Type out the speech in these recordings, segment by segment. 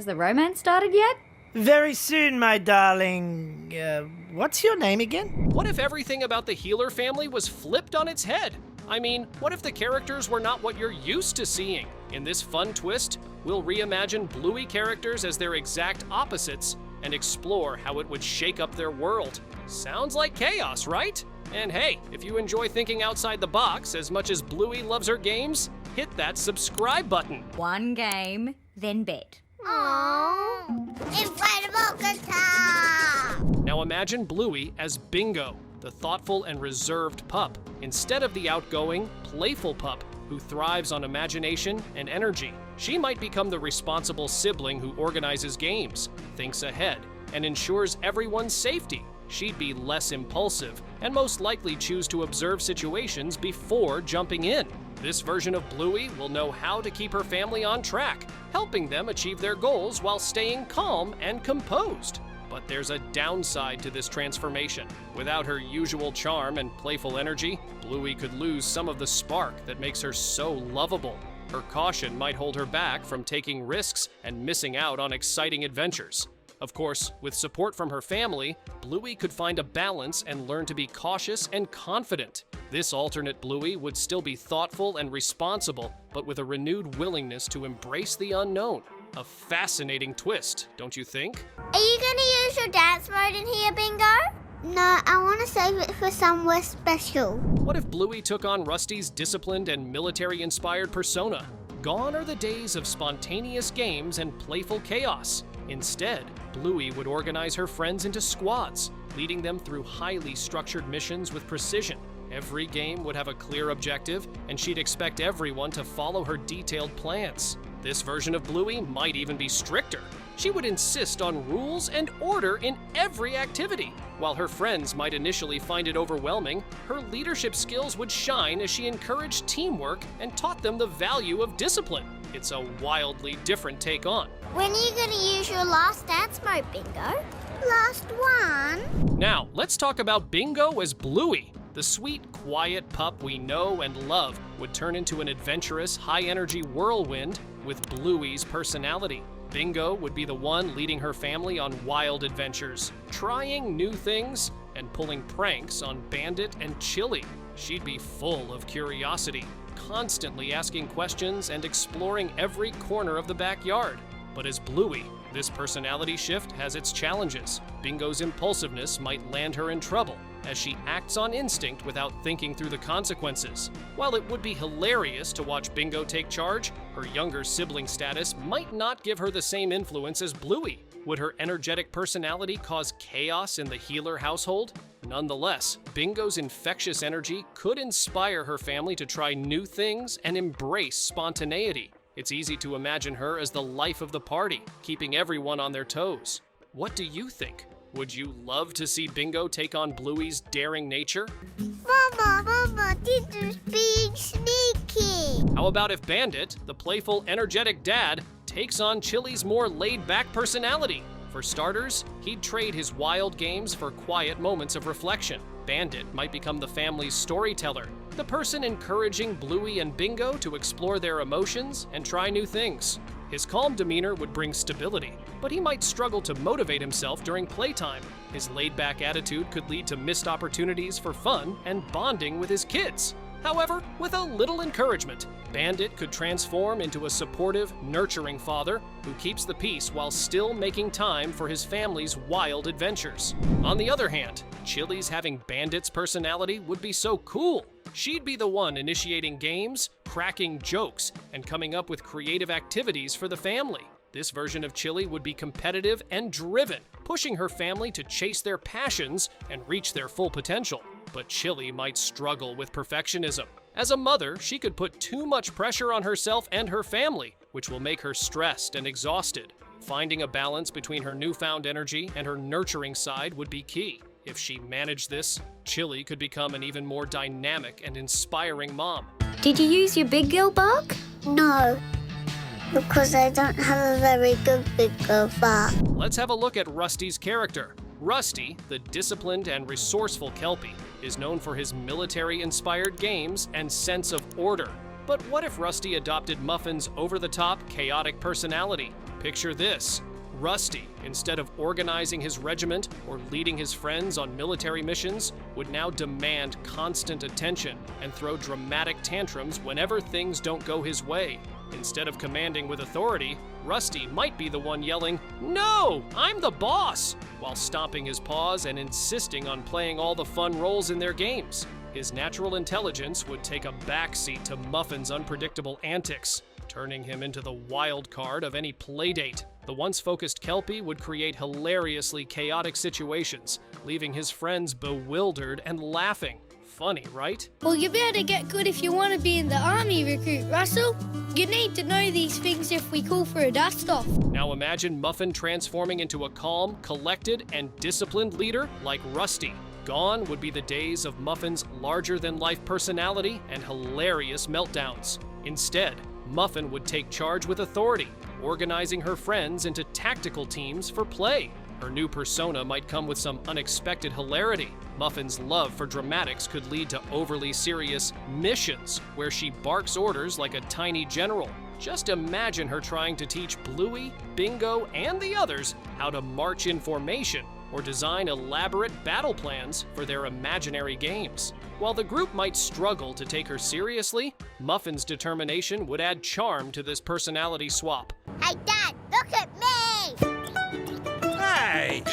Has the romance started yet? Very soon, my darling. What's your name again? What if everything about the Healer family was flipped on its head? I mean, what if the characters were not what you're used to seeing? In this fun twist, we'll reimagine Bluey characters as their exact opposites and explore how it would shake up their world. Sounds like chaos, right? And hey, if you enjoy thinking outside the box as much as Bluey loves her games, hit that subscribe button. One game, then bed. Aww, incredible guitar! Now imagine Bluey as Bingo, the thoughtful and reserved pup, instead of the outgoing, playful pup who thrives on imagination and energy. She might become the responsible sibling who organizes games, thinks ahead, and ensures everyone's safety. She'd be less impulsive and most likely choose to observe situations before jumping in. This version of Bluey will know how to keep her family on track, helping them achieve their goals while staying calm and composed. But there's a downside to this transformation. Without her usual charm and playful energy, Bluey could lose some of the spark that makes her so lovable. Her caution might hold her back from taking risks and missing out on exciting adventures. Of course, with support from her family, Bluey could find a balance and learn to be cautious and confident. This alternate Bluey would still be thoughtful and responsible, but with a renewed willingness to embrace the unknown. A fascinating twist, don't you think? Are you gonna use your dance mode in here, Bingo? No, I want to save it for somewhere special. What if Bluey took on Rusty's disciplined and military-inspired persona? Gone are the days of spontaneous games and playful chaos. Instead, Bluey would organize her friends into squads, leading them through highly structured missions with precision. Every game would have a clear objective, and she'd expect everyone to follow her detailed plans. This version of Bluey might even be stricter. She would insist on rules and order in every activity. While her friends might initially find it overwhelming, her leadership skills would shine as she encouraged teamwork and taught them the value of discipline. It's a wildly different take on. When are you gonna use your last dance mode, Bingo? Last one? Now, let's talk about Bingo as Bluey. The sweet, quiet pup we know and love would turn into an adventurous, high-energy whirlwind with Bluey's personality. Bingo would be the one leading her family on wild adventures, trying new things and pulling pranks on Bandit and Chilli. She'd be full of curiosity, constantly asking questions and exploring every corner of the backyard. But as Bluey, this personality shift has its challenges. Bingo's impulsiveness might land her in trouble, as she acts on instinct without thinking through the consequences. While it would be hilarious to watch Bingo take charge, her younger sibling status might not give her the same influence as Bluey. Would her energetic personality cause chaos in the Healer household? Nonetheless, Bingo's infectious energy could inspire her family to try new things and embrace spontaneity. It's easy to imagine her as the life of the party, keeping everyone on their toes. What do you think? Would you love to see Bingo take on Bluey's daring nature? Mama, Teacher's being sneaky. How about if Bandit, the playful, energetic dad, takes on Chilli's more laid-back personality? For starters, he'd trade his wild games for quiet moments of reflection. Bandit might become the family's storyteller, the person encouraging Bluey and Bingo to explore their emotions and try new things. His calm demeanor would bring stability, but he might struggle to motivate himself during playtime. His laid-back attitude could lead to missed opportunities for fun and bonding with his kids. However, with a little encouragement, Bandit could transform into a supportive, nurturing father who keeps the peace while still making time for his family's wild adventures. On the other hand, Chilli's having Bandit's personality would be so cool. She'd be the one initiating games, cracking jokes, and coming up with creative activities for the family. This version of Chilli would be competitive and driven, pushing her family to chase their passions and reach their full potential. But Chilli might struggle with perfectionism. As a mother, she could put too much pressure on herself and her family, which will make her stressed and exhausted. Finding a balance between her newfound energy and her nurturing side would be key. If she managed this, Chilli could become an even more dynamic and inspiring mom. Did you use your big girl bark? No, because I don't have a very good big girl bar. Let's have a look at Rusty's character. Rusty, the disciplined and resourceful Kelpie, is known for his military-inspired games and sense of order. But what if Rusty adopted Muffin's over-the-top, chaotic personality? Picture this. Rusty, instead of organizing his regiment or leading his friends on military missions, would now demand constant attention and throw dramatic tantrums whenever things don't go his way. Instead of commanding with authority, Rusty might be the one yelling, "No, I'm the boss!" while stomping his paws and insisting on playing all the fun roles in their games. His natural intelligence would take a backseat to Muffin's unpredictable antics, turning him into the wild card of any playdate. The once-focused Kelpie would create hilariously chaotic situations, leaving his friends bewildered and laughing. Funny, right? Well, you better get good if you want to be in the army, Recruit Russell. You need to know these things if we call for a dust-off. Now imagine Muffin transforming into a calm, collected, and disciplined leader like Rusty. Gone would be the days of Muffin's larger-than-life personality and hilarious meltdowns. Instead, Muffin would take charge with authority, organizing her friends into tactical teams for play. Her new persona might come with some unexpected hilarity. Muffin's love for dramatics could lead to overly serious missions, where she barks orders like a tiny general. Just imagine her trying to teach Bluey, Bingo, and the others how to march in formation or design elaborate battle plans for their imaginary games. While the group might struggle to take her seriously, Muffin's determination would add charm to this personality swap. Hey, Dad, look at me! Hey!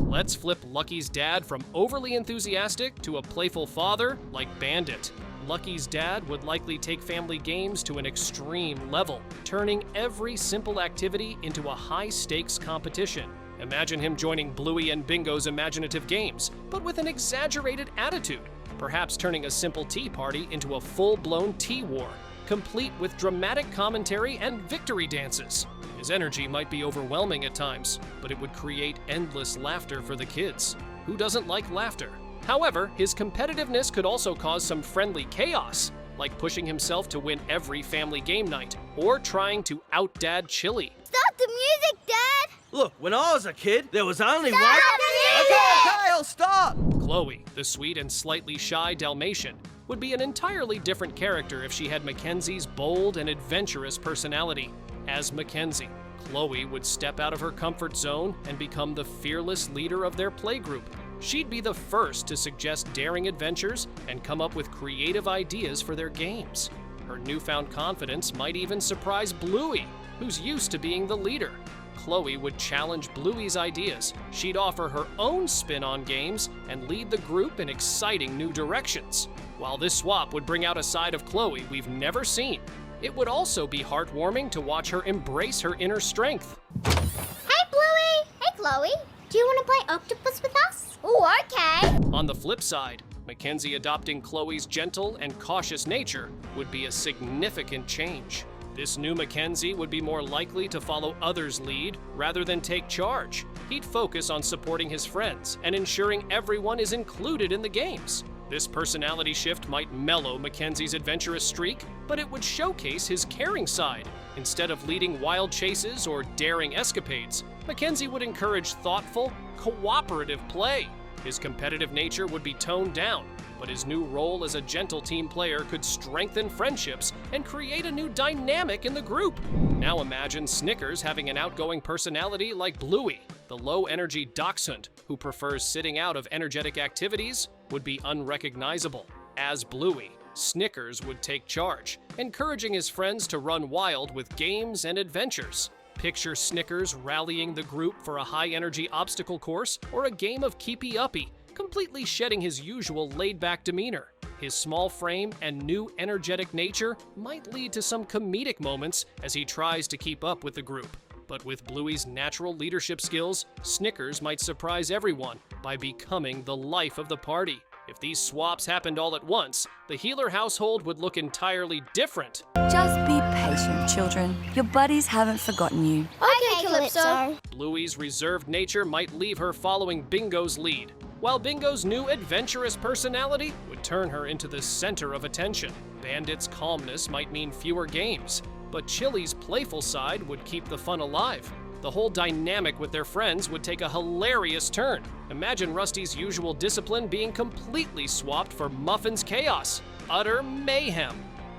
Let's flip Lucky's dad from overly enthusiastic to a playful father like Bandit. Lucky's dad would likely take family games to an extreme level, turning every simple activity into a high-stakes competition. Imagine him joining Bluey and Bingo's imaginative games, but with an exaggerated attitude, perhaps turning a simple tea party into a full-blown tea war, complete with dramatic commentary and victory dances. His energy might be overwhelming at times, but it would create endless laughter for the kids. Who doesn't like laughter? However, his competitiveness could also cause some friendly chaos, like pushing himself to win every family game night, or trying to out-dad Chilli. Stop the music, Dad! Look, when I was a kid, there was only Stop one. the music! Okay, I'll stop. Chloe, the sweet and slightly shy Dalmatian, would be an entirely different character if she had Mackenzie's bold and adventurous personality. As Mackenzie, Chloe would step out of her comfort zone and become the fearless leader of their playgroup. She'd be the first to suggest daring adventures and come up with creative ideas for their games. Her newfound confidence might even surprise Bluey, who's used to being the leader. Chloe would challenge Bluey's ideas. She'd offer her own spin on games and lead the group in exciting new directions. While this swap would bring out a side of Chloe we've never seen, it would also be heartwarming to watch her embrace her inner strength. Hey, Bluey! Hey, Chloe! Do you want to play octopus with us? Oh, okay! On the flip side, Mackenzie adopting Chloe's gentle and cautious nature would be a significant change. This new Mackenzie would be more likely to follow others' lead rather than take charge. He'd focus on supporting his friends and ensuring everyone is included in the games. This personality shift might mellow Mackenzie's adventurous streak, but it would showcase his caring side. Instead of leading wild chases or daring escapades, Mackenzie would encourage thoughtful, cooperative play. His competitive nature would be toned down, but his new role as a gentle team player could strengthen friendships and create a new dynamic in the group. Now imagine Snickers having an outgoing personality like Bluey. The low-energy dachshund, who prefers sitting out of energetic activities, would be unrecognizable. As Bluey, Snickers would take charge, encouraging his friends to run wild with games and adventures. Picture Snickers rallying the group for a high-energy obstacle course or a game of keepy-uppy, completely shedding his usual laid-back demeanor. His small frame and new energetic nature might lead to some comedic moments as he tries to keep up with the group. But with Bluey's natural leadership skills, Snickers might surprise everyone by becoming the life of the party. If these swaps happened all at once, the Healer household would look entirely different. Just be patient, children. Your buddies haven't forgotten you. Okay, Calypso. Bluey's reserved nature might leave her following Bingo's lead, while Bingo's new adventurous personality would turn her into the center of attention. Bandit's calmness might mean fewer games, but Chilli's playful side would keep the fun alive. The whole dynamic with their friends would take a hilarious turn. Imagine Rusty's usual discipline being completely swapped for Muffin's chaos, utter mayhem.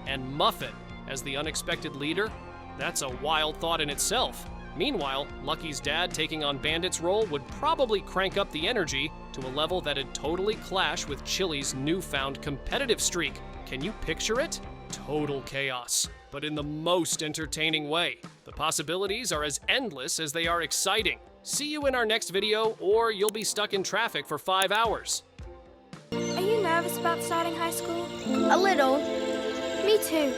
And Muffin, as the unexpected leader, That's a wild thought in itself. Meanwhile, Lucky's dad taking on Bandit's role would probably crank up the energy to a level that'd totally clash with Chilli's newfound competitive streak. Can you picture it? Total chaos, but in the most entertaining way. The possibilities are as endless as they are exciting. See you in our next video, or you'll be stuck in traffic for 5 hours. Are you nervous about starting high school? A little. Me too.